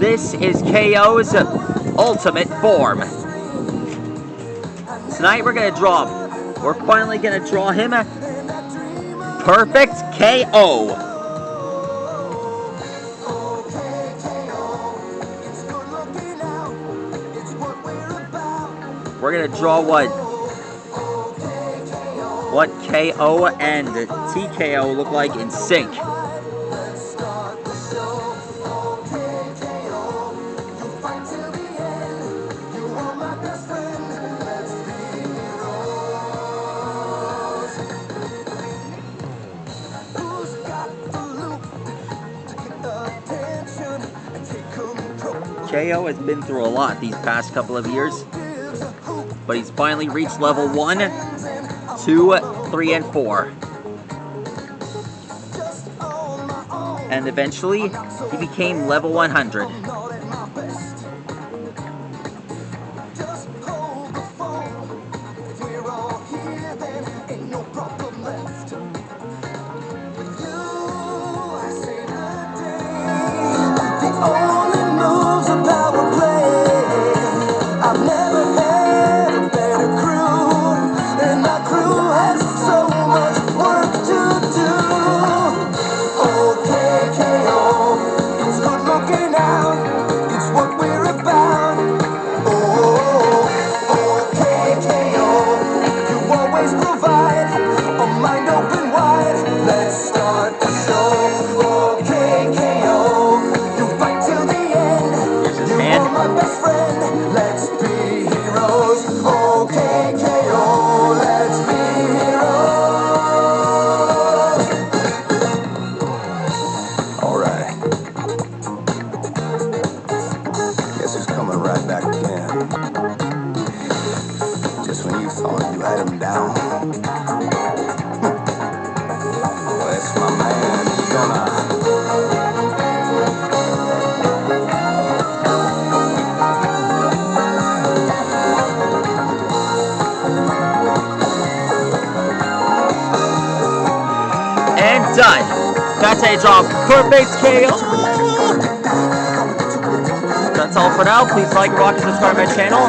This is KO's ultimate form. Tonight we're finally gonna draw him a perfect KO. We're gonna draw what KO and TKO look like in sync. KO has been through a lot these past couple of years, but he's finally reached level 1, 2, 3, and 4. And eventually, he became level 100. Done. That's a draw perfect KO. That's all for now. Please like, rock, and subscribe to my channel.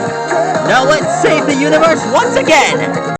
Now let's save the universe once again.